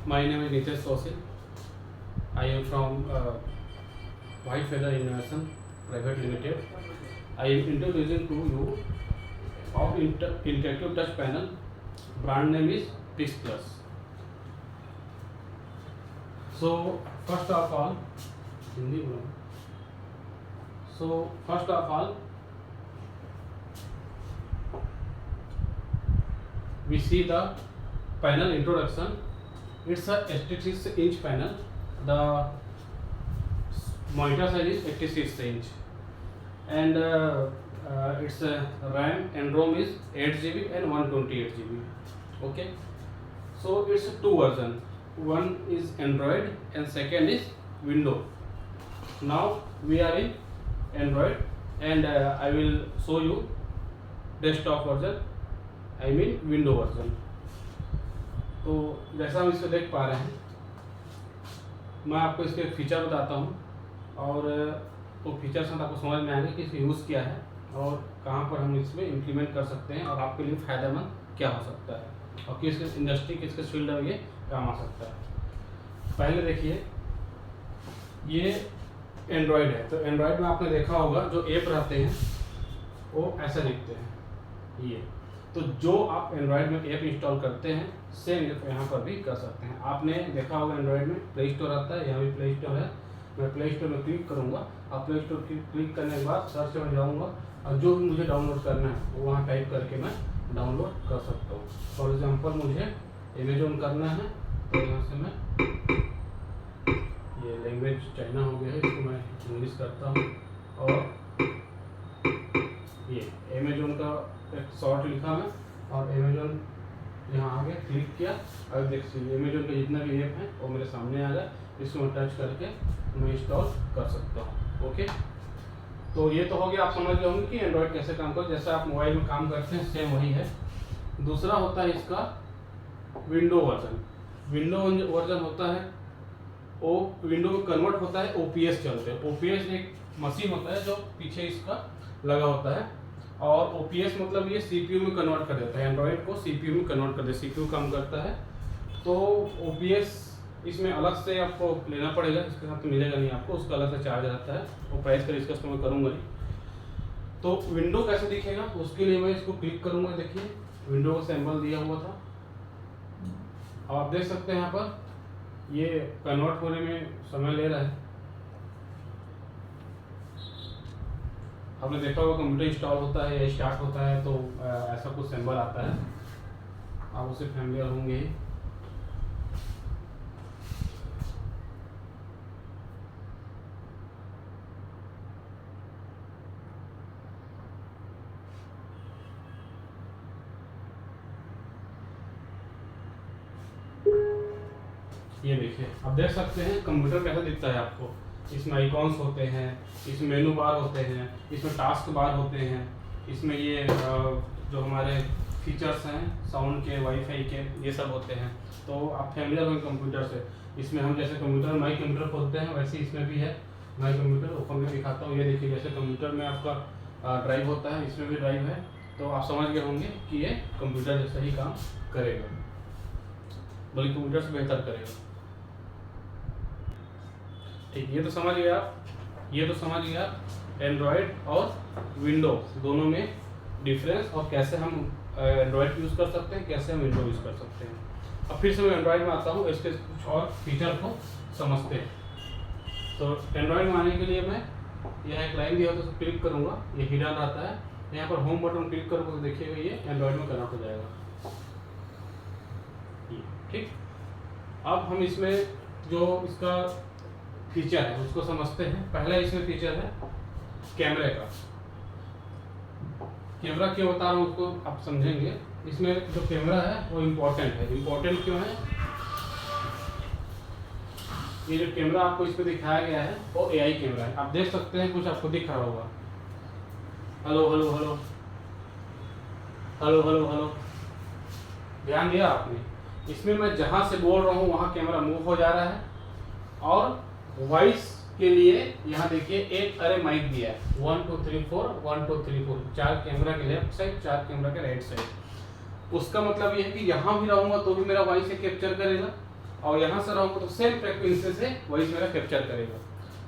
My name is Nitesh Sosil. I am from White Feather Innovation Private Limited. I am introducing to you of interactive touch panel. Brand name is Pix Plus. So first of all, we see the panel introduction. It's a 86-inch panel. The monitor size is 86 inch, and its RAM and ROM is 8 GB and 128 GB. Okay, so it's two version. One is Android and second is Windows. Now we are in Android, and I will show you desktop version, I mean Windows version. तो जैसा हम इसको देख पा रहे हैं, मैं आपको इसके फीचर बताता हूँ, और वो फीचर्स आपको समझ में आएंगे कि इसका यूज़ क्या है और कहाँ पर हम इसमें इम्प्लीमेंट कर सकते हैं और आपके लिए फ़ायदेमंद क्या हो सकता है और किस इंडस्ट्री किस फील्ड में ये काम आ सकता है। पहले देखिए, ये एंड्रॉयड है, तो एंड्रॉयड में आपने देखा होगा जो ऐप रहते हैं वो ऐसा दिखते हैं। ये तो जो आप एंड्रॉयड में ऐप इंस्टॉल करते हैं सेम ऐप यहाँ पर भी कर सकते हैं। आपने देखा होगा एंड्रॉयड में प्ले स्टोर आता है, यहाँ भी प्ले स्टोर है। मैं प्ले स्टोर में क्लिक करूँगा, आप प्ले स्टोर क्लिक करने के बाद सर्च में जाऊँगा और जो भी मुझे डाउनलोड करना है वो वहाँ टाइप करके मैं डाउनलोड कर सकता हूँ। फॉर एग्जाम्पल मुझे अमेजोन करना है, तो यहाँ से मैं, ये लैंग्वेज चाइना हो गया है, इसको मैं इंग्लिश करता हूँ और ये अमेजोन का एक शॉर्ट लिखा मैं और अमेजोन यहाँ आ गया, क्लिक किया और देख लीजिए अमेजोन के जितना भी ऐप है वो मेरे सामने आ गया। इसको मैं टच करके मैं इंस्टॉल कर सकता हूँ। ओके, तो ये तो हो गया, आप समझ गए होंगे कि एंड्रॉयड कैसे काम करता है। जैसे आप मोबाइल में काम करते हैं सेम वही है। दूसरा होता है इसका विंडो वर्जन। विंडो वर्जन होता है वो विंडो में कन्वर्ट होता है ओपीएस चलते हैं। ओपीएस एक मशीन होता है जो पीछे इसका लगा होता है, और ओपीएस मतलब ये सीपीयू में कन्वर्ट कर देता है, एंड्रॉयड को सीपीयू में कन्वर्ट कर देता है, सीपीयू काम करता है। तो ओपीएस इसमें अलग से आपको लेना पड़ेगा, इसके साथ तो मिलेगा नहीं आपको, उसका अलग से चार्ज रहता है। वो प्राइस का डिस्कस तो मैं करूँगा नहीं। तो विंडो कैसे दिखेगा उसके लिए मैं इसको क्लिक करूँगा। देखिए विंडो का सैंपल दिया हुआ था, अब आप देख सकते हैं यहाँ पर ये कन्वर्ट होने में समय ले रहा है। आपने देखा होगा कंप्यूटर इंस्टॉल होता है या स्टार्ट होता है तो ऐसा कुछ सिंबल आता है, आप उससे फैमिलियर होंगे ही। ये देखिए, आप देख सकते हैं कंप्यूटर कैसा दिखता है आपको। इसमें आइकॉन्स होते हैं, इसमें मेनू बार होते हैं, इसमें टास्क बार होते हैं, इसमें ये जो हमारे फीचर्स हैं साउंड के, वाईफाई के, ये सब होते हैं। तो आप फैमिलियर होंगे कंप्यूटर से। इसमें हम जैसे कंप्यूटर माई कंप्यूटर खोलते हैं वैसे इसमें भी है। माई कंप्यूटर ओपन में दिखाता हूँ। ये देखिए, जैसे कंप्यूटर में आपका ड्राइव होता है, इसमें भी ड्राइव है। तो आप समझ गए होंगे कि ये कंप्यूटर जैसा ही काम करेगा, बल्कि कंप्यूटर से बेहतर करेगा। ठीक, ये तो समझ गया आप। ये तो समझ गया एंड्रॉयड और विंडोज दोनों में डिफरेंस और कैसे हम एंड्रॉयड यूज़ कर सकते हैं, कैसे हम विंडो यूज़ कर सकते हैं। अब फिर से मैं एंड्रॉयड में आता हूँ, इसके कुछ और फीचर को समझते हैं। तो एंड्रॉयड में आने के लिए मैं यहाँ एक लाइन दिया होता है, तो क्लिक करूँगा, ये हिडन रहता है। यहाँ पर होम बटन क्लिक करूँगा तो देखिएगा ये एंड्रॉयड में कन्वर्ट हो जाएगा। ठीक, अब हम इसमें जो इसका फीचर है उसको समझते हैं। पहला इसमें फीचर है कैमरे का। कैमरा क्यों बता रहा हूँ उसको आप समझेंगे। इसमें जो कैमरा है वो इम्पोर्टेंट है। इम्पोर्टेंट क्यों है? ये जो कैमरा आपको इसमें दिखाया गया है वो एआई कैमरा है। आप देख सकते हैं, कुछ आपको दिख रहा होगा, hello hello hello hello hello hello. ध्यान दिया आपने? इसमें मैं जहाँ से बोल रहा हूँ वहाँ कैमरा मूव हो जा रहा है, और वॉइस के लिए यहाँ देखिए एक अरे माइक दिया है, 1 2 3 4 1 2 3 4, 4 कैमरा के लेफ्ट साइड, 4 कैमरा के राइट साइड। उसका मतलब ये है कि यहाँ भी रहूँगा तो भी मेरा वॉइस से कैप्चर करेगा, और यहाँ से रहूँगा तो सेम फ्रिक्वेंसी से वही मेरा कैप्चर करेगा।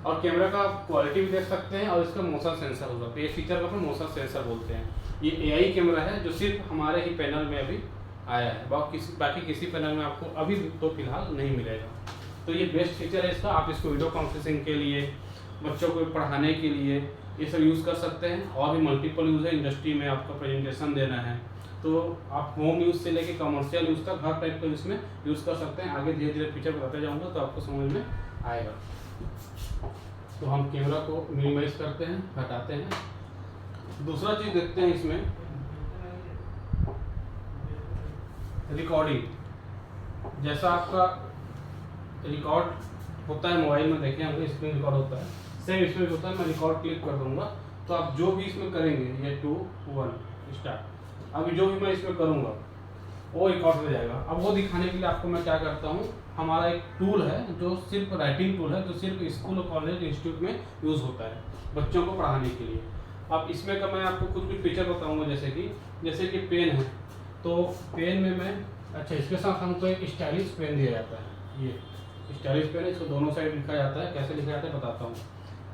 और कैमरा का क्वालिटी भी देख सकते हैं, और इसका मोशन सेंसर होगा, तो ये फीचर को अपन मोशन सेंसर बोलते हैं। ये एआई कैमरा है जो सिर्फ हमारे ही पैनल में अभी आया है, बाकी किसी पैनल में आपको अभी तो फिलहाल नहीं मिलेगा। तो ये बेस्ट फीचर है इसका। आप इसको वीडियो कॉन्फ्रेंसिंग के लिए, बच्चों को पढ़ाने के लिए ये सब यूज़ कर सकते हैं। और भी मल्टीपल यूज़ है, इंडस्ट्री में आपको प्रेजेंटेशन देना है तो आप होम यूज़ से लेके कमर्शियल यूज़ तक हर टाइप का इसमें यूज़ कर सकते हैं। आगे धीरे धीरे फीचर बताते जाऊँगा तो आपको समझ में आएगा। तो हम कैमरा को मिनिमाइज करते हैं, हटाते हैं। दूसरा चीज़ देखते हैं इसमें रिकॉर्डिंग। जैसा आपका रिकॉर्ड होता है मोबाइल में, देखें हमको स्क्रीन रिकॉर्ड होता है, सेम इसमें भी होता है। मैं रिकॉर्ड क्लिक कर दूंगा तो आप जो भी इसमें करेंगे, ये 2 1 स्टार्ट, अभी जो भी मैं इसमें करूंगा वो रिकॉर्ड हो जाएगा। अब वो दिखाने के लिए आपको मैं क्या करता हूँ, हमारा एक टूल है जो सिर्फ राइटिंग टूल है, जो सिर्फ स्कूल और कॉलेज इंस्टीट्यूट में यूज़ होता है बच्चों को पढ़ाने के लिए। अब इसमें का मैं आपको कुछ फीचर बताऊँगा, जैसे कि पेन है, तो पेन में मैं अच्छा इसके साथ हमको एक स्टाइलिश पेन दिया जाता है। ये स्टाइलिश पेन है, इसको दोनों साइड लिखा जाता है। कैसे लिखा जाता है बताता हूँ।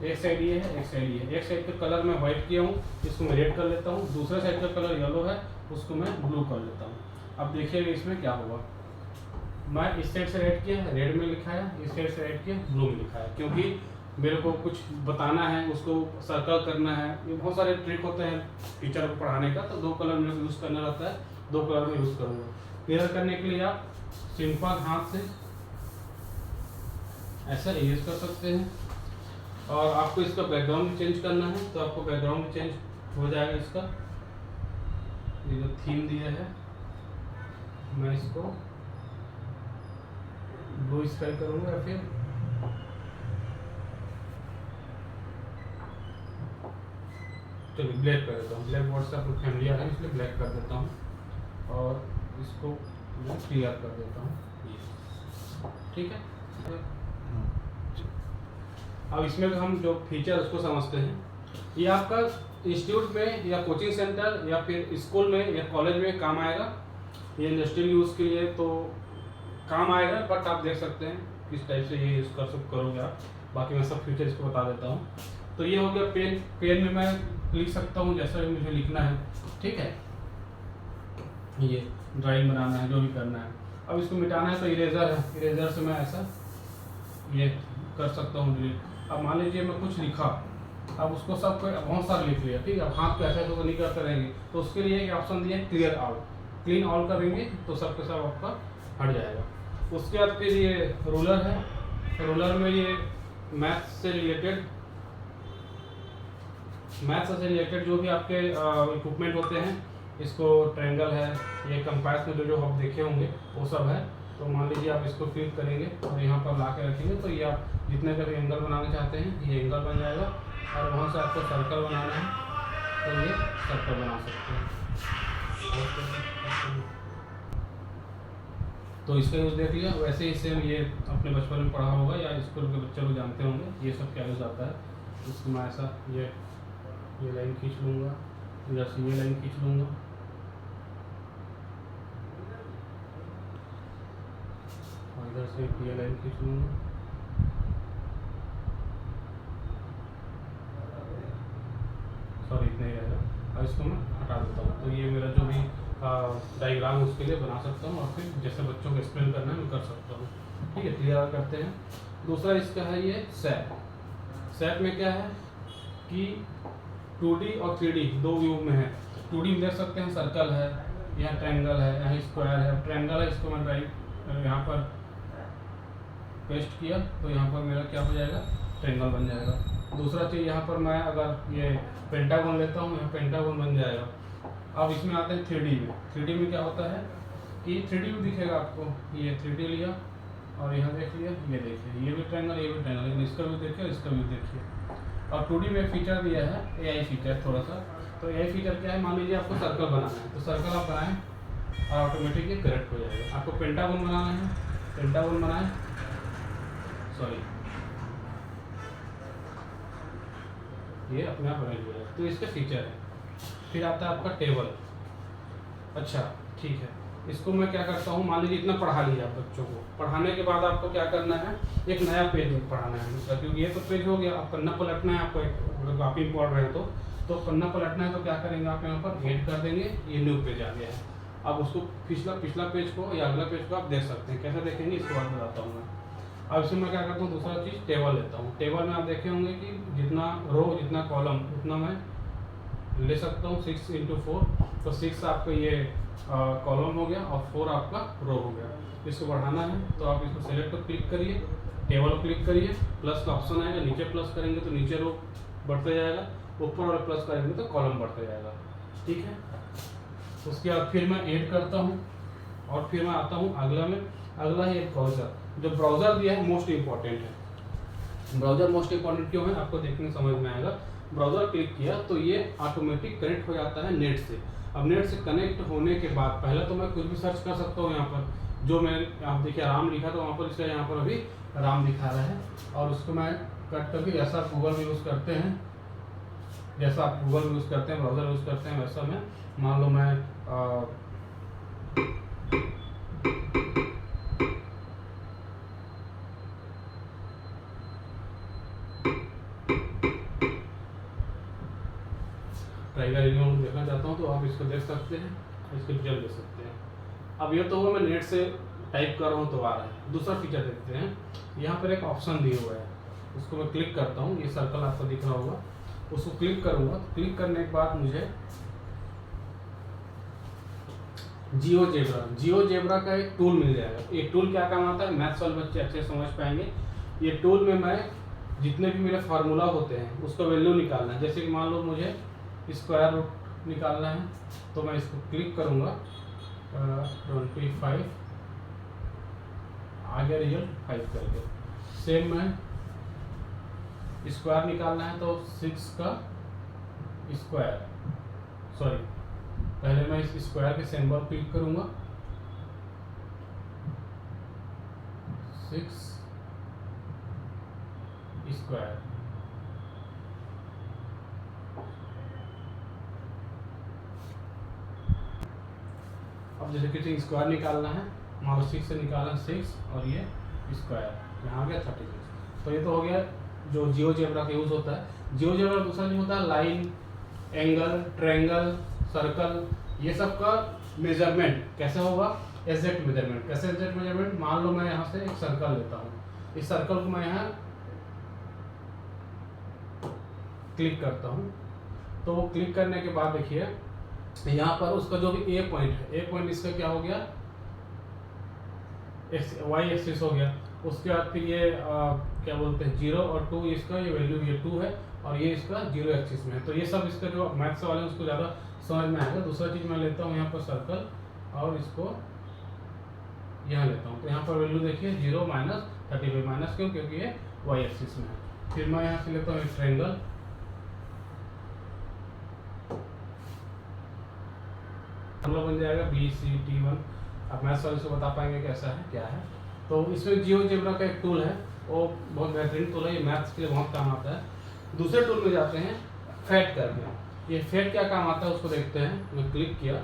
एक साइड ये है, एक साइड ये है। एक साइड का कलर मैं व्हाइट किया हूँ, इसको मैं रेड कर लेता हूँ। दूसरे साइड का कलर येलो है, उसको मैं ब्लू कर लेता हूँ। अब देखिएगा इसमें क्या होगा। मैं इस साइड से रेड किया, रेड में लिखा है, इस साइड से रेड किया, ब्लू में लिखा है, क्योंकि मेरे को कुछ बताना है, उसको सर्कल करना है। ये बहुत सारे ट्रिक होते हैं टीचर को पढ़ाने का, तो 2 कलर मेरे को यूज़ करना रहता है, 2 कलर में यूज़ करूँगा। क्लियर करने के लिए आप सिंपल हाथ से ऐसा इरेज कर सकते हैं। और आपको इसका बैकग्राउंड भी चेंज करना है तो आपको बैकग्राउंड भी चेंज हो जाएगा। इसका ये जो थीम दिया है, मैं इसको ब्लू स्काई करूँगा, या फिर चलिए ब्लैक कर देता हूँ। ब्लैक बोर्ड से आपको फैमिलियर है इसलिए ब्लैक कर देता हूँ, और इसको मैं क्लियर कर देता हूँ। ठीक है। अब इसमें हम जो फीचर उसको समझते हैं। ये आपका इंस्टीट्यूट में या कोचिंग सेंटर या फिर स्कूल में या कॉलेज में काम आएगा। ये इंडस्ट्रियल यूज़ के लिए तो काम आएगा, बट आप देख सकते हैं किस टाइप से ये यूज़ करोगे आप। बाकी मैं सब फीचर इसको बता देता हूँ। तो ये हो गया पेन। पेन में मैं लिख सकता हूँ जैसा भी मुझे लिखना है। ठीक है, ये ड्राइंग बनाना है, जो भी करना है। अब इसको मिटाना है तो इरेजर है, इरेजर से मैं ऐसा ये कर सकता हूँ डिलीट। अब मान लीजिए मैं कुछ लिखा, अब उसको सब बहुत सारा लिख लिया, ठीक है। अब हाथ को ऐसे तो नहीं कर करेंगे, तो उसके लिए एक ऑप्शन दिया है क्लियर आउट। क्लीन ऑल करेंगे तो सब के सब आपका हट जाएगा। उसके बाद फिर ये रूलर है, रूलर में ये मैथ्स से रिलेटेड जो भी आपके इक्विपमेंट होते हैं, इसको ट्रायंगल है, ये कंपास में जो आप देखे होंगे वो सब है। तो मान लीजिए आप इसको क्लिक करेंगे और यहाँ पर ला के रखेंगे, तो ये आप जितने का भी एंगल बनाना चाहते हैं ये एंगल बन जाएगा। और वहाँ से आपको सर्कल बनाना है तो ये सर्कल बना सकते हैं। तो इसका यूज़ देख लिया। वैसे ही सेम ये अपने बचपन में पढ़ा होगा या स्कूल के बच्चे लोग जानते होंगे ये सब क्या यूज़ आता है। इसको मैं ऐसा ये लाइन खींच लूँगा, इधर से ये लाइन खींच लूँगा, और इधर से ये लाइन खींच लूँगा। सॉरी इतना ही रहेगा, और इसको मैं हटा देता हूँ। तो ये मेरा जो भी डायग्राम उसके लिए बना सकता हूँ, और फिर जैसे बच्चों को एक्सप्लेन करना है मैं कर सकता हूँ। ठीक है, क्लियर करते हैं। दूसरा इसका है ये सैप। सैप में क्या है कि 2D और 3D दो व्यू में है। 2D में देख सकते हैं सर्कल है, यहाँ ट्रायंगल है, यहाँ स्क्वायर है। ट्रायंगल है, इसको मैं यहाँ पर पेस्ट किया तो यहाँ पर मेरा क्या हो जाएगा, ट्रायंगल बन जाएगा। दूसरा चीज़ यहाँ पर मैं अगर ये पेंटागन लेता हूँ, यहाँ पेंटागन बन जाएगा। अब इसमें आते हैं 3D में। 3D में क्या होता है कि 3D में दिखेगा आपको, ये 3D लिया और यहाँ देख लिया, ये देखिए ये भी ट्रायंगल, ये भी ट्रायंगल, लेकिन इसका भी देखिए, इसका भी देखिए। और 2D में फीचर दिया है AI फीचर थोड़ा सा। तो AI फीचर क्या है, मान लीजिए आपको सर्कल बनाना है तो सर्कल आप बनाएं और ऑटोमेटिक ये करेक्ट हो जाएगा। आपको पेंटागन बनाना है, पेंटागन बनाएं, सॉरी ये अपने आप अरेंज हो जाएगा। तो इसके फीचर है। फिर आता है आपका टेबल। अच्छा ठीक है, इसको मैं क्या करता हूँ, मान लीजिए इतना पढ़ा लिया आप बच्चों को, पढ़ाने के बाद आपको क्या करना है, एक नया पेज पढ़ाना है दूसरा, क्योंकि ये तो पेज हो गया, अब पन्ना पलटना है आपको, अगर आप ही पढ़ रहे हैं तो पन्ना पलटना है, तो क्या करेंगे आप यहाँ पर ऐड कर देंगे, ये न्यू पेज आ गया है। अब उसको पिछला पेज को या अगला पेज को आप देख सकते हैं, कैसे देखेंगे इसके बाद बताता हूँ मैं। अब इसमें मैं क्या करता हूँ, दूसरा चीज़ टेबल लेता हूँ। टेबल में आप देखे होंगे कि जितना रो जितना कॉलम उतना मैं ले सकता हूँ, 6 × 4, तो 6 आपका ये कॉलम हो गया और 4 आपका रो हो गया। इसको बढ़ाना है तो आप इसको सेलेक्ट पर क्लिक करिए, टेबल पर क्लिक करिए, प्लस का ऑप्शन आएगा, नीचे प्लस करेंगे तो नीचे रो बढ़ते जाएगा, ऊपर और प्लस करेंगे तो कॉलम बढ़ते जाएगा, ठीक है। उसके बाद फिर मैं ऐड करता हूँ और फिर मैं आता हूँ अगला है एक ब्राउज़र। जो ब्राउज़र दिया है मोस्ट इम्पॉर्टेंट है। ब्राउज़र मोस्ट इम्पॉर्टेंट क्यों है आपको देखने समझ में आएगा। ब्राउज़र क्लिक किया तो ये ऑटोमेटिक कनेक्ट हो जाता है नेट से। अब नेट से कनेक्ट होने के बाद पहले तो मैं कुछ भी सर्च कर सकता हूँ यहाँ पर, जो मैं आप देखिए राम लिखा तो वहाँ पर इसका यहाँ पर अभी राम दिखा रहा है, और उसको मैं कट करके जैसा आप गूगल में यूज़ करते हैं, जैसा आप गूगल यूज़ करते हैं, ब्राउज़र यूज़ करते हैं, वैसा मैं मान लो मैं टाइगर रिजल्ट देखना चाहता हूँ तो आप इसको देख सकते हैं, इसके रिजल्ट देख सकते हैं। अब ये तो मैं नेट से टाइप कर रहा हूँ तो आ रहा है। दूसरा फीचर देखते हैं, यहाँ पर एक ऑप्शन दिया हुआ है, उसको मैं क्लिक करता हूँ, ये सर्कल आपको दिख रहा होगा, उसको क्लिक करूँगा। तो क्लिक करने के बाद मुझे जियोजेब्रा का एक टूल मिल जाएगा। ये टूल क्या काम आता है, मैथ्स वाले बच्चे अच्छे समझ पाएंगे। ये टूल में मैं जितने भी मेरे फार्मूला होते हैं उसका वैल्यू निकालना है। जैसे कि मान लो मुझे स्क्वायर रूट निकालना है, तो मैं इसको क्लिक करूँगा, 25 आ गया रिजल्ट 5 करके। सेम मैं स्क्वायर निकालना है तो 6 का स्क्वायर, सॉरी पहले मैं इस स्क्वायर के सिंबल क्लिक करूँगा, 6 स्क्वायर। अब जैसे किसी स्क्वायर निकालना है, मान लो 6 से निकालना 6 और ये स्क्वायर, यहाँ आ गया 36। तो ये तो हो गया जो जियोजेब्रा का यूज़ होता है। जियोजेब्रा दूसरा यूज होता है लाइन, एंगल, ट्रायंगल, सर्कल, ये सब का मेजरमेंट कैसे होगा, एग्जैक्ट मेजरमेंट। कैसे एग्जैक्ट मेजरमेंट, मान लो मैं यहाँ से एक सर्कल लेता हूँ, इस सर्कल को मैं यहाँ क्लिक करता हूँ। तो क्लिक करने के बाद देखिए यहाँ पर उसका जो भी ए पॉइंट है, ए पॉइंट इसका क्या हो गया, वाई एक्सिस हो गया। उसके बाद फिर ये क्या बोलते हैं 0 और 2, इसका ये वैल्यू ये 2 है और ये इसका 0 एक्सिस में है। तो ये सब इसका जो मैथ्स वाले हैं उसको ज़्यादा समझ में आएगा। दूसरा चीज़ मैं लेता हूँ यहाँ पर सर्कल और इसको यहाँ लेता हूँ, तो यहाँ पर वैल्यू देखिए 0 - 35 माइनस क्यों, क्योंकि ये वाई एक्सिस में है। फिर मैं यहाँ से लेता हूँ एक ट्रायंगल, बन जाएगा BCT1। अब मैथ्स वाले से बता पाएंगे कैसा है क्या है। तो इसमें जियोजेब्रा का एक टूल है, वो बहुत बेहतरीन टूल है, ये मैथ्स के लिए बहुत काम आता है। दूसरे टूल में जाते हैं फैट करने। ये फैट क्या काम आता है उसको देखते हैं। मैं क्लिक किया,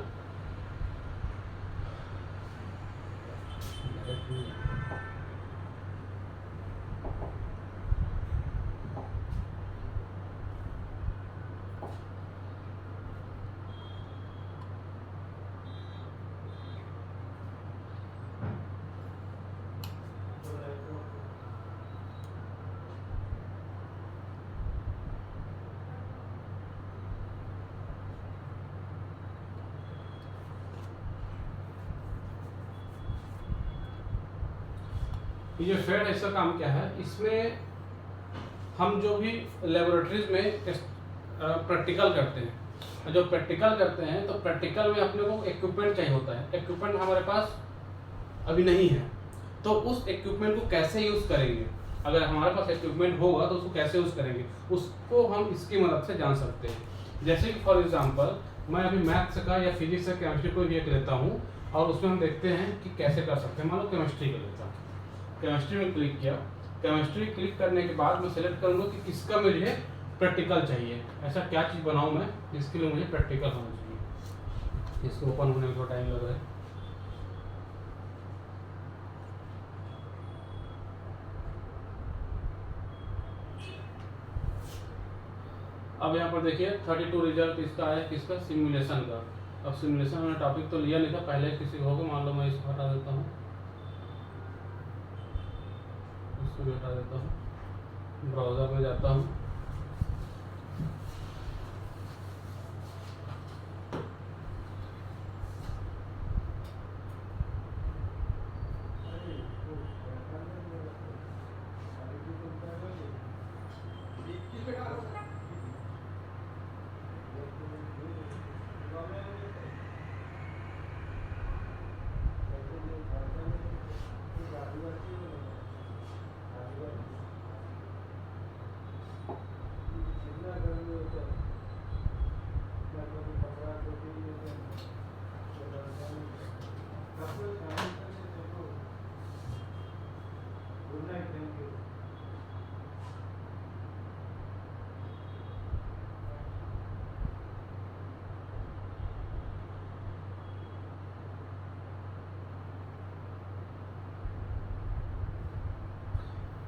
ये फैट ऐसा काम क्या है, इसमें हम जो भी लेबोरेटरीज में प्रैक्टिकल करते हैं, जो प्रैक्टिकल करते हैं तो प्रैक्टिकल में अपने को इक्विपमेंट चाहिए होता है। इक्विपमेंट हमारे पास अभी नहीं है, तो उस इक्विपमेंट को कैसे यूज़ करेंगे। अगर हमारे पास इक्विपमेंट होगा तो उसको कैसे यूज़ करेंगे, उसको हम इसकी मदद से जान सकते हैं। जैसे कि फॉर एग्जांपल मैं अभी मैथ्स का या फिजिक्स या केमिस्ट्री को भी एक लेता हूँ और उसमें हम देखते हैं कि कैसे कर सकते हैं। मान लो केमिस्ट्री का लेता हूँ, केमिस्ट्री में क्लिक किया, केमिस्ट्री क्लिक करने के बाद मैं सेलेक्ट करूँगा कि किसका मुझे प्रैक्टिकल चाहिए, ऐसा क्या चीज़ बनाऊँ मैं जिसके लिए मुझे प्रैक्टिकल होना चाहिए। इसको ओपन होने में थोड़ा टाइम लग रहा है। अब यहाँ पर देखिए 32 रिजल्ट इसका आया किसका, सिमुलेशन का। अब सिमुलेशन में टॉपिक तो लिया नहीं था पहले, किसी को होगा, मान लो मैं इसको हटा देता हूँ, इसको भी हटा देता हूँ, ब्राउज़र में जाता हूँ,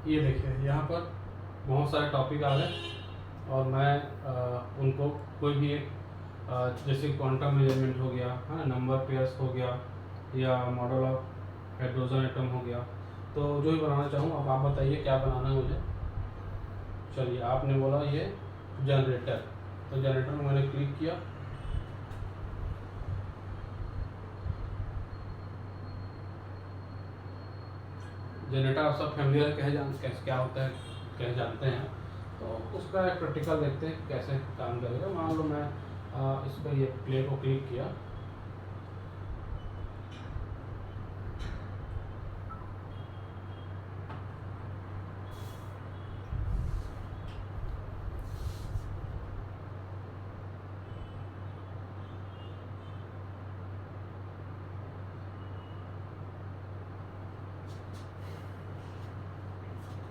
ये देखिए यहाँ पर बहुत सारे टॉपिक आ गए और मैं उनको कोई भी एक जैसे क्वांटम मेजरमेंट हो गया, हाँ, नंबर पेयर्स हो गया, या मॉडल ऑफ हाइड्रोजन एटम हो गया, तो जो भी बनाना चाहूँ। अब आप बताइए क्या बनाना है मुझे। चलिए, आपने बोला ये जनरेटर, तो जनरेटर में मैंने क्लिक किया, जनरेटर आप सब फैमिलियर कैसे क्या होता है, कैसे जानते हैं, तो उसका एक प्रैक्टिकल देखते हैं कैसे काम करेगा। मान लो मैं इस पर ये प्ले को क्लिक किया,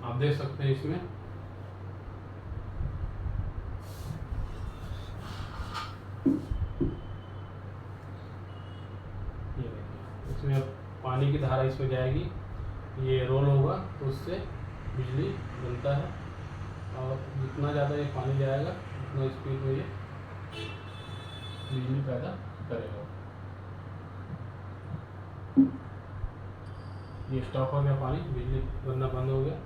आप देख सकते हैं इसमें ये देखिए, इसमें अब पानी की धारा इसमें जाएगी, ये रोल होगा तो उससे बिजली बनता है, और जितना ज़्यादा ये पानी जाएगा उतना स्पीड में ये बिजली पैदा करेगा। ये स्टॉप हो गया, पानी, बिजली बनना बंद हो गया,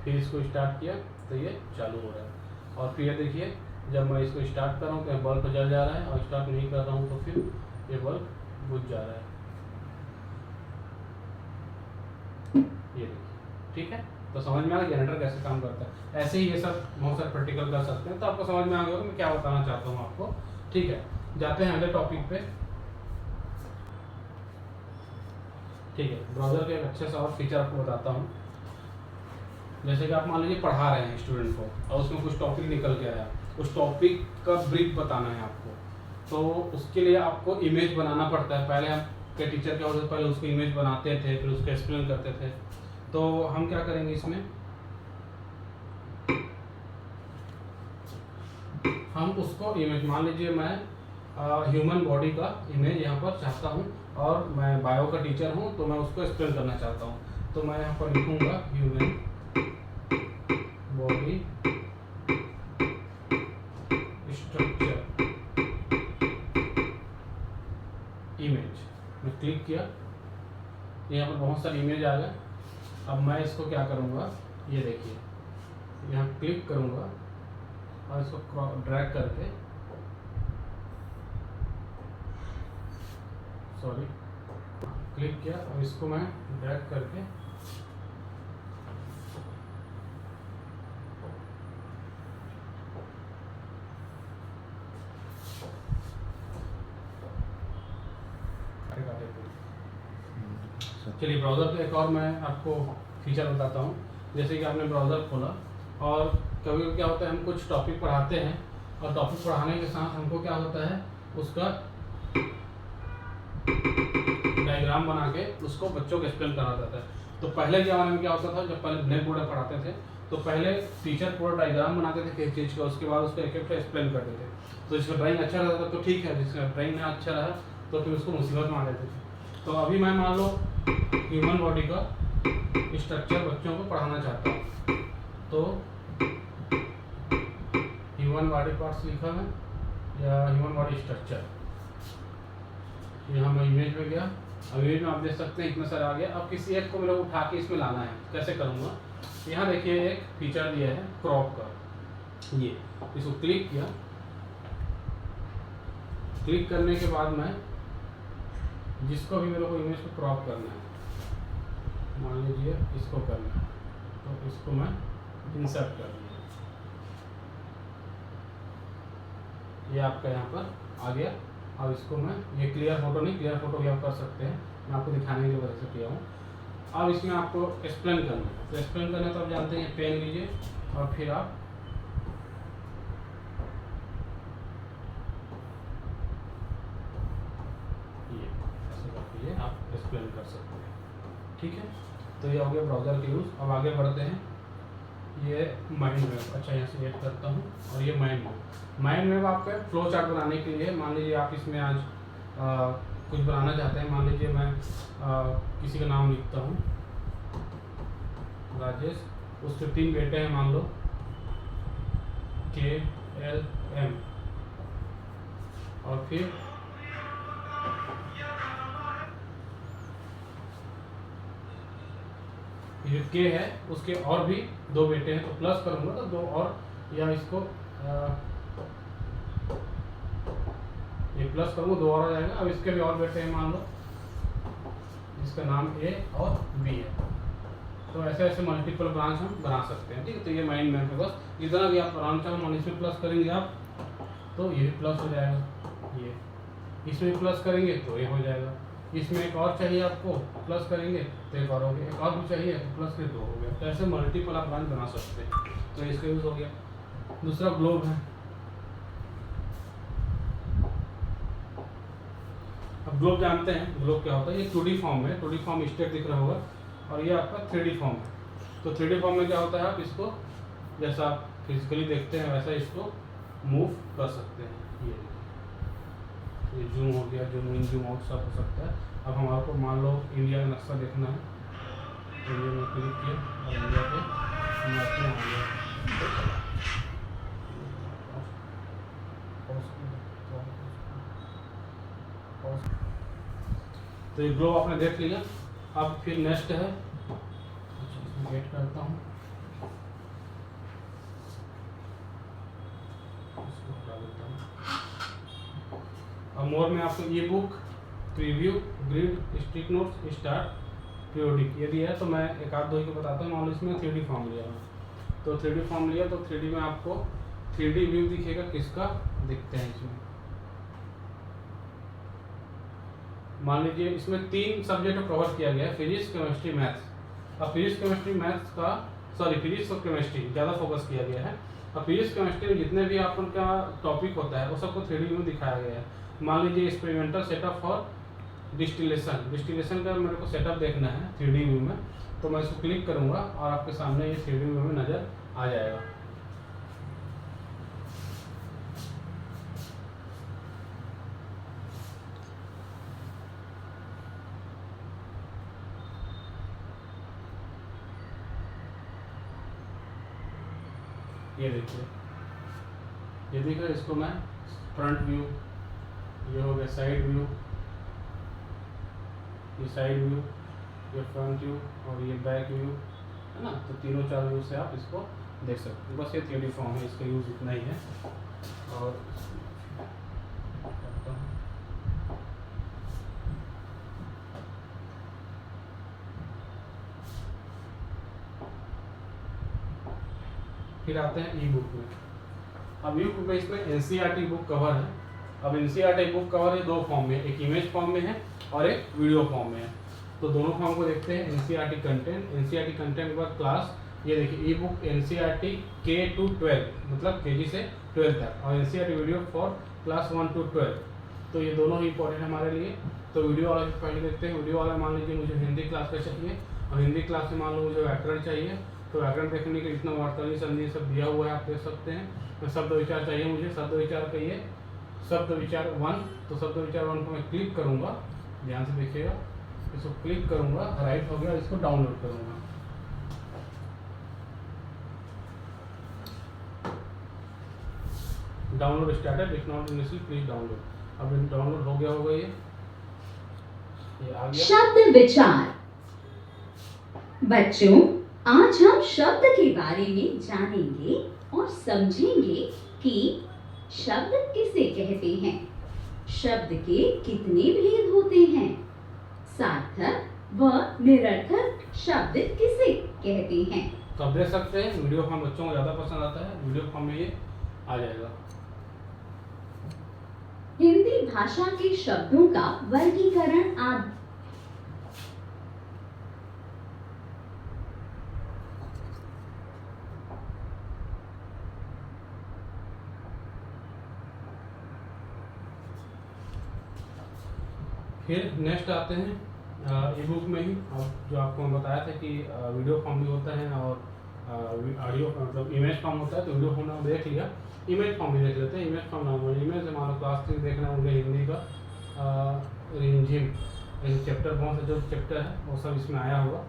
फिर इसको स्टार्ट किया तो ये चालू हो रहा है। और फिर देखिए जब मैं इसको स्टार्ट कर रहा हूँ तो बल्ब जल जा रहा है, और स्टार्ट नहीं कर रहा हूँ तो फिर ये बल्ब बुझ जा रहा है। ये देखिए, ठीक है, तो समझ में आ गया जनरेटर कैसे काम करता है। ऐसे ही ये सब बहुत सारे प्रैक्टिकल कर सकते हैं, तो आपको समझ में आ गया कि मैं क्या बताना चाहता हूँ आपको। ठीक है, जाते हैं अगले टॉपिक पे। ठीक है, ब्राउज़र के एक अच्छे से और फीचर आपको बताता हूँ। जैसे कि आप मान लीजिए पढ़ा रहे हैं स्टूडेंट को, और उसमें कुछ टॉपिक निकल के आया, उस टॉपिक का ब्रीफ बताना है आपको, तो उसके लिए आपको इमेज बनाना पड़ता है। पहले हम के टीचर क्या होता है, पहले उसको इमेज बनाते थे, फिर उसको एक्सप्लेन करते थे। तो हम क्या करेंगे इसमें, हम उसको इमेज, मान लीजिए मैं ह्यूमन बॉडी का इमेज यहाँ पर चाहता हूँ, और मैं बायो का टीचर हूँ, तो मैं उसको एक्सप्लेन करना चाहता हूँ। तो मैं यहाँ पर लिखूँगा ह्यूमन बॉडी स्ट्रक्चर इमेज, मैं क्लिक किया, यहाँ पर बहुत सारे इमेज आ गए। अब मैं इसको क्या करूँगा, ये देखिए, यहाँ क्लिक करूँगा और इसको ड्रैग करके, सॉरी, क्लिक किया, और इसको मैं ड्रैग करके चलिए ब्राउज़र का एक और मैं आपको फीचर बताता हूँ। जैसे कि आपने ब्राउज़र खोला, और कभी कभी क्या होता है, हम कुछ टॉपिक पढ़ाते हैं, और टॉपिक पढ़ाने के साथ हमको क्या होता है, उसका डायग्राम बना के उसको बच्चों को एक्सप्लेन करना जाता है। तो पहले ज़माने में क्या होता था, जब पहले ब्लैक बोर्ड पर पढ़ाते थे, तो पहले टीचर पूरा डायग्राम बनाते थे किसी चीज़ का, उसके बाद उसको एक एक एक्सप्लेन करते थे। तो जिसका ड्राइंग अच्छा रहता था तो ठीक है, जिसका ड्राइंग ना अच्छा रहा तो फिर उसको मुसीबत में आ देते थे। तो अभी मैं मान लो ह्यूमन बॉडी का स्ट्रक्चर बच्चों को पढ़ाना चाहता हूँ, तो ह्यूमन बॉडी पार्ट्स लिखा है या ह्यूमन बॉडी स्ट्रक्चर। यहाँ मैं इमेज में गया, अब इमेज में आप देख सकते हैं इतना सारा आ गया। अब किसी एक को मेरे को उठा के इसमें लाना है, कैसे करूँगा? यहाँ देखिए एक फीचर दिया है क्रॉप का, ये इसको क्लिक किया। क्लिक करने के बाद मैं जिसको भी मेरे को इमेज को क्रॉप करना है, मान लीजिए इसको करना है, तो इसको मैं इंसर्ट कर दिया, ये आपका यहाँ पर आ गया। अब इसको मैं, ये क्लियर फोटो नहीं, क्लियर फोटो भी आप कर सकते हैं, मैं आपको दिखाने की वजह से किया हूँ। अब इसमें आपको एक्सप्लेन करना है, तो एक्सप्लेन करना तो आप जानते हैं, पेन लीजिए और फिर आप ये ऐसे करके आप एक्सप्लेन कर सकते हैं, ठीक है। तो ये हो गया ब्राउज़र के यूज़। अब आगे बढ़ते हैं, ये माइंड मैप, अच्छा यहाँ से ऐड करता हूँ, और ये माइंड मैप। माइंड मैप आपका फ्लो चार्ट बनाने के लिए, मान लीजिए आप इसमें आज कुछ बनाना चाहते हैं, मान लीजिए मैं किसी का नाम लिखता हूँ राजेश, उसके 3 बेटे हैं, मान लो KLM, और फिर ये K है, उसके और भी 2 बेटे हैं, तो प्लस करूँगा तो 2 और, या इसको ये प्लस करूँगा 2 और आ जाएगा। अब इसके भी और बेटे हैं, मान लो जिसका नाम A और B है, तो ऐसे ऐसे मल्टीपल ब्रांच हम बना सकते हैं, ठीक है। तो ये माइंड मैप है, बस इतना भी आप ब्रांच हम इसमें प्लस करेंगे आप, तो ये भी प्लस हो जाएगा, ये इसमें प्लस करेंगे तो ये हो जाएगा, इसमें एक और चाहिए आपको, प्लस करेंगे तो एक और हो गया, एक और भी चाहिए तो प्लस के 2 हो गया। तो ऐसे मल्टीपल आप ब्रांच बना सकते हैं, तो इसका यूज़ हो गया। दूसरा ग्लोब है। अब ग्लोब जानते हैं ग्लोब क्या होता है, ये 2D फॉर्म में, 2D फॉर्म स्टेट दिख रहा होगा, और ये आपका 3D फॉर्म है। तो 3D फॉर्म में क्या होता है, आप इसको जैसा आप फिजिकली देखते हैं वैसा इसको मूव कर सकते हैं। ये जूम हो गया, जूम इन जूम आउट सब हो सकता है। अब हमारे को मान लो इंडिया का नक्शा देखना है, तो ये मैं क्लिक किया और इंडिया पे हम अपने आ गया। तो ये ग्लोब आपने देख लिया। अब फिर नेक्स्ट है, इसमें वेट करता हूँ, इसको हटा देता हूँ। अब मोर में आपको ई book, preview, grid, stick notes, start, periodic यदि है, तो मैं एक आध 2 ही को बताता हूँ। मान लो इसमें 3D फॉर्म लिया है, तो 3D फॉर्म लिया तो 3D में आपको 3D व्यू दिखेगा, किसका दिखते हैं इसमें। मान लीजिए इसमें 3 सब्जेक्ट कवर किया गया है, फिजिक्स, केमिस्ट्री, मैथ्स। अब फिजिक्स, केमिस्ट्री, मैथ्स का फिजिक्स और केमिस्ट्री ज़्यादा फोकस किया गया है। अब फिजिक्स, केमिस्ट्री में जितने भी आपन का टॉपिक होता है वो सबको 3D में दिखाया गया है। मान लीजिए एक्सपेरिमेंटल सेटअप फॉर डिस्टिलेशन का मेरे को सेटअप देखना है 3D व्यू में, तो मैं इसको क्लिक करूँगा और आपके सामने ये 3D व्यू में नज़र आ जाएगा। ये देखिए, ये दिख रहा है, इसको मैं फ्रंट व्यू, ये हो गया साइड व्यू, ये साइड व्यू, ये फ्रंट व्यू और ये बैक व्यू है ना। तो तीनों 4 व्यू से आप इसको देख सकते हैं। बस ये 3D फॉर्म है, इसका यूज़ इतना ही है। और फिर आते हैं ई बुक में। अब ई बुक में इसमें NCERT बुक कवर है। अब NCERT बुक कवर है 2 फॉर्म में, एक इमेज फॉर्म में है और एक वीडियो फॉर्म में है। तो दोनों फॉर्म को देखते हैं। NCERT कंटेंट के बाद क्लास, ये देखिए ई बुक NCERT K to 12 मतलब KG से 12 तक, और NCERT video for class 1 to 12। तो ये दोनों ही इंपॉर्टेंट है हमारे लिए। तो वीडियो वाला पहले देखते हैं। वीडियो वाला मान लीजिए मुझे हिंदी क्लास का चाहिए, और हिंदी क्लास में मान लो मुझे व्याकरण चाहिए। तो व्याकरण देखने के इतना वार्ताली संधि सब दिया हुआ है, आप देख सकते हैं। शब्द विचार चाहिए मुझे, शब्द विचार कहिए, शब्द विचार 1। तो शब्द विचार 1 को मैं क्लिक करूँगा, ध्यान से देखिएगा, इसको क्लिक करूँगा, राइट हो गया, इसको डाउनलोड करूँगा। Download started, if not initial please download. अब डाउनलोड हो गया होगा, ये आ गया। शब्द विचार। बच्चों, आज हम शब्द के बारे में जानेंगे और समझेंगे कि शब्द किसे कहते हैं, शब्द के कितने भेद होते हैं, सार्थक व निरर्थक शब्द किसे कहते हैं। तो आप देख सकते हैं वीडियो फॉर्म बच्चों को ज़्यादा पसंद आता है, वीडियो फॉर्म में ये आ जाएगा। हिंदी भाषा के शब्दों का वर्गीकरण आदि। फिर नेक्स्ट आते हैं ई बुक में ही, अब जो आपको मैं बताया था कि वीडियो फॉर्म भी होता है और ऑडियो मतलब इमेज फॉर्म होता है। तो वीडियो फॉर्म हम देख लिया, इमेज फॉर्म भी देख लेते हैं। इमेज फॉर्म नाम इमेज हमारा क्लास 3 देखना है मुझे हिंदी का रिमझिम चैप्टर, कौन सा जो चैप्टर है वो सब इसमें आया हुआ।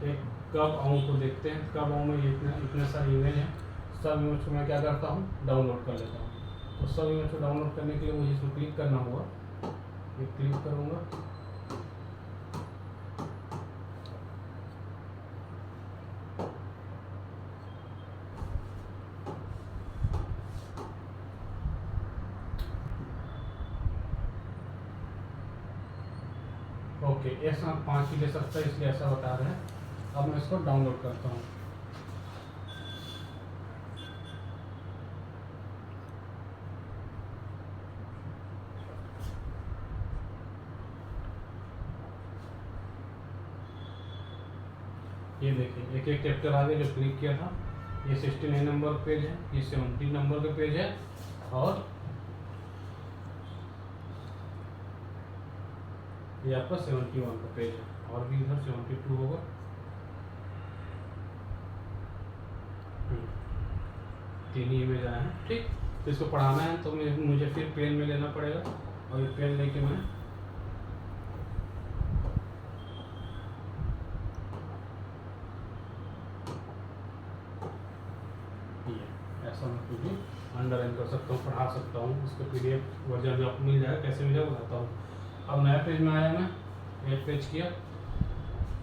एक कब आऊँ को देखते हैं, कब आऊँ में इतने सारे इमेज हैं, सब इमेज को मैं क्या करता हूँ डाउनलोड कर लेता हूँ। तो सब इमेज को डाउनलोड करने के लिए मुझे इसमें क्लिक करना होगा, ये क्लिक करूँगा। ओके, एक साथ 5 ही ले सकता है इसलिए ऐसा बता रहे हैं। अब मैं इसको डाउनलोड करता हूँ। ये देखिए एक एक चैप्टर आगे जो क्लिक किया था, ये 69 नंबर पेज है, ये 70 नंबर का पेज है और ये आपका 71 का पेज है और भी इधर 72 होगा। तीन ही इमेज आए हैं, ठीक। तो इसको पढ़ाना है तो मुझे फिर पेन में लेना पड़ेगा और ये पेन लेके मैं ऐसा मैं कुछ भी अंडरलाइन कर सकता हूँ, पढ़ा सकता हूँ। इसका PDF वर्जन भी आपको मिल जाएगा, कैसे मिलेगा बताता हूँ। अब नया पेज में आया, मैं एक पेज किया,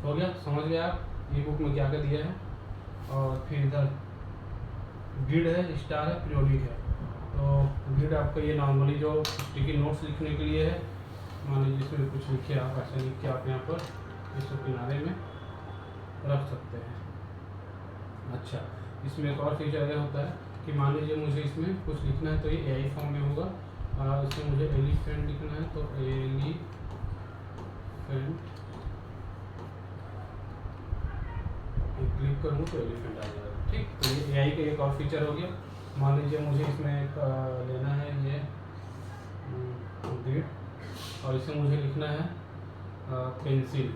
हो गया, समझ गया आप ई बुक में क्या क्या दिया है। और फिर इधर ग्रिड है, स्टार है, पीरियोडिक है। तो ग्रिड आपका ये नॉर्मली जो स्टिकी नोट्स लिखने के लिए है, मान लीजिए इसमें कुछ लिखे, आप ऐसे लिख के आप यहाँ पर इसको किनारे में रख सकते हैं। अच्छा, इसमें एक और फीचर यह होता है कि मान लीजिए मुझे इसमें कुछ लिखना है तो ये AI फॉर्म में होगा। इसमें मुझे एलिफेंट लिखना है तो एलिफेंट, क्लिक करूँ तो एलिफेंट आ जाएगा, ठीक। तो ये AI का एक और फीचर हो गया। मान लीजिए मुझे इसमें एक लेना है ये ग्रिड और इसे मुझे लिखना है पेंसिल,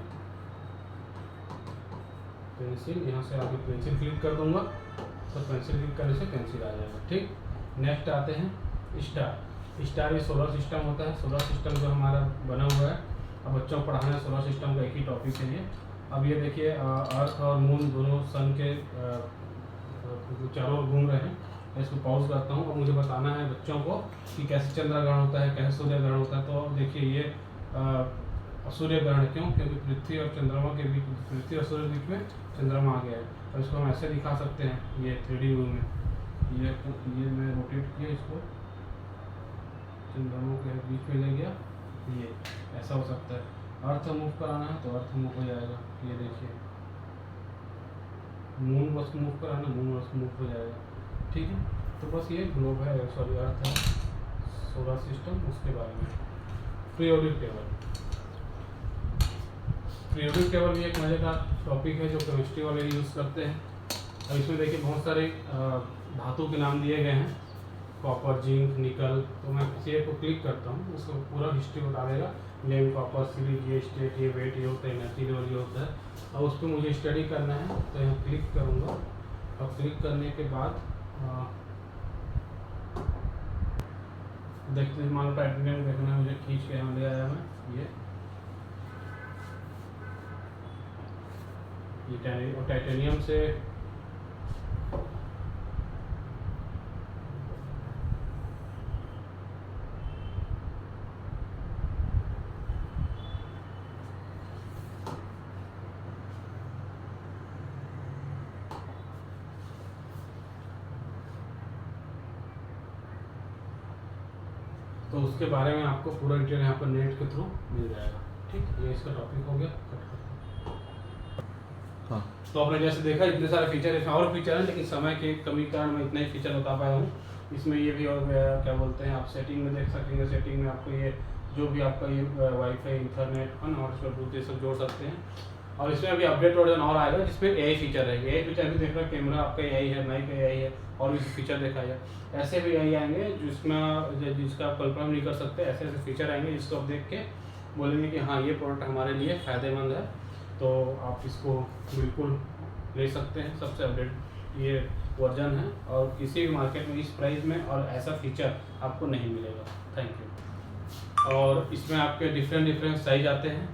यहाँ से आगे पेंसिल क्लिक कर दूंगा तो पेंसिल क्लिक करने से पेंसिल आ जाएगा, ठीक। नेक्स्ट आते हैं स्टार। स्टार ये सोलर सिस्टम होता है, सोलर सिस्टम जो हमारा बना हुआ है। अब बच्चों को पढ़ाना है सोलर सिस्टम का एक ही टॉपिक है ये। अब ये देखिए अर्थ और मून दोनों सन के चारों ओर घूम रहे हैं। मैं इसको पॉज करता हूँ और मुझे बताना है बच्चों को कि कैसे चंद्र ग्रहण होता है, कैसे सूर्य ग्रहण होता है। तो देखिए ये सूर्य ग्रहण क्यों, क्योंकि पृथ्वी और चंद्रमा के बीच, पृथ्वी और सूर्य के बीच में चंद्रमा आ गया है। और इसको हम ऐसे दिखा सकते हैं, ये 3D व्यू में, ये मैं रोटेट किया इसको, चंद्रमा के बीच में ले गया, ये ऐसा हो सकता है। अर्थ मूव कराना है तो अर्थ मूव हो जाएगा, ये देखिए। मून बस मूव कराना, मून बस मूव हो जाएगा, ठीक है। तो बस ये ग्लोब है, सॉरी अर्थ है, सोलर सिस्टम, उसके बारे में। पीरियोडिक टेबल, पीरियोडिक टेबल भी एक मज़ेदार टॉपिक है जो केमिस्ट्री वाले यूज़ करते हैं। और इसमें देखिए बहुत सारे धातु के नाम दिए गए हैं, कॉपर, जिंक, निकल। तो मैं किसी एक को क्लिक करता हूँ, उसको पूरा हिस्ट्री बता देगा, नेम, कॉपर, सीरीज, ये स्टेट, ये वेट, ये होता है, एनर्जी लेवल ये होता है। और उस पर मुझे स्टडी करना है तो यहाँ क्लिक करूँगा और क्लिक करने के बाद देखते हैं, मान लो टाइटेनियम देखना है मुझे, खींच के यहाँ ले आया मैं ये टाइटेनियम से तो उसके बारे में आपको पूरा डिटेल यहाँ पर नेट के थ्रू मिल जाएगा। ठीक, ये इसका टॉपिक हो गया। कट कर। हाँ तो आपने जैसे देखा इतने सारे फीचर, इसमें और फीचर हैं, लेकिन समय के कमी के कारण मैं इतना ही फीचर बता पाया हूँ। इसमें ये भी और क्या बोलते हैं, आप सेटिंग में देख सकेंगे। सेटिंग में आपको ये जो भी आपका ये वाईफाई, इंटरनेट और ब्लूटूथ ये सब जोड़ सकते हैं। और इसमें अभी अपडेट वर्जन और आएगा जिसमें एआई फीचर है। एआई फीचर भी देख रहे हो, कैमरा आपका एआई है, माइक एआई है, और भी फीचर देखा जाए। ऐसे भी एआई आएंगे जिसमें जिसका आप कल्पना नहीं कर सकते। ऐसे ऐसे फीचर आएंगे जिसको आप देख के बोलेंगे कि हाँ ये प्रोडक्ट हमारे लिए फ़ायदेमंद है, तो आप इसको बिल्कुल ले सकते हैं। सबसे अपडेट ये वर्जन है और किसी भी मार्केट में इस प्राइस में और ऐसा फीचर आपको नहीं मिलेगा। Thank you. और इसमें आपके डिफरेंट साइज आते हैं,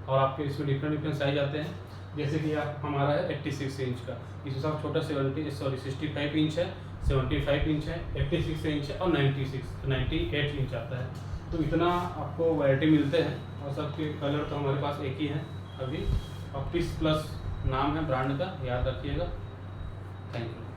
और आपके इसमें डिफरेंट साइज आते हैं। जैसे कि आप हमारा है 86 इंच का, इसमें सब छोटा 65 इंच है, 75 इंच है, 86 इंच है और 98 इंच आता है। तो इतना आपको वैरायटी मिलते हैं, और सबके कलर तो हमारे पास एक ही है अभी। ऑप्टिक्स प्लस नाम है ब्रांड का, याद रखिएगा। Thank you.